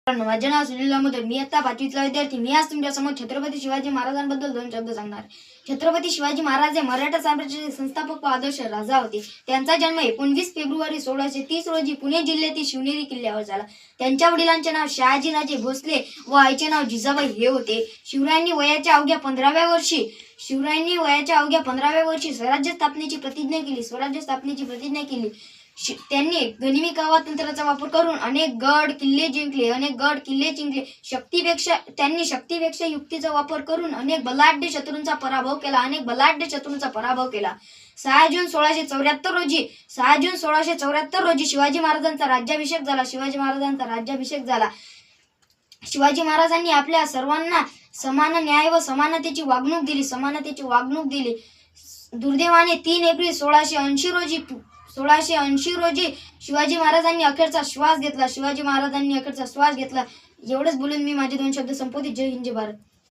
माझे नाव सुनील अहमद, मी आता 5वीतला विद्यार्थी. मी आज तुमच्या समोर छत्रपती शिवाजी महाराजांबद्दल 2 शब्द सांगणार. छत्रपती शिवाजी महाराज हे मराठा साम्राज्याचे संस्थापक व आदर्श राजा होते. त्यांचा जन्म 19 फेब्रुवारी 1630 रोजी पुणे जिल्ह्यातील शिवनेरी किल्ल्यावर झाला. त्यांच्या वडिलांचे नाव शहाजीराजे भोसले व आईचे नाव जिजाबाई हे होते. शिवरायांनी वयाच्या अवघ्या 15व्या वर्षी स्वराज्य स्थापनेची प्रतिज्ञा केली. त्यांनी गनिमी कावातंत्राचा वापर करून अनेक गड किल्ले जिंकले. शक्तीपेक्षा युक्तीचा वापर करून अनेक बलाढ्य शत्रूंचा पराभव केला. 6 जून 1674 रोजी शिवाजी महाराजांचा राज्याभिषेक झाला. शिवाजी महाराजांनी आपल्या सर्वांना समान न्याय व समानतेची वागणूक दिली. दुर्दैवाने 3 एप्रिल 1680 रोजी शिवाजी महाराजांनी अखेरचा श्वास घेतला. एवढंच बोलून मी माझे 2 शब्द संपवते. जय हिंद, जय भारत.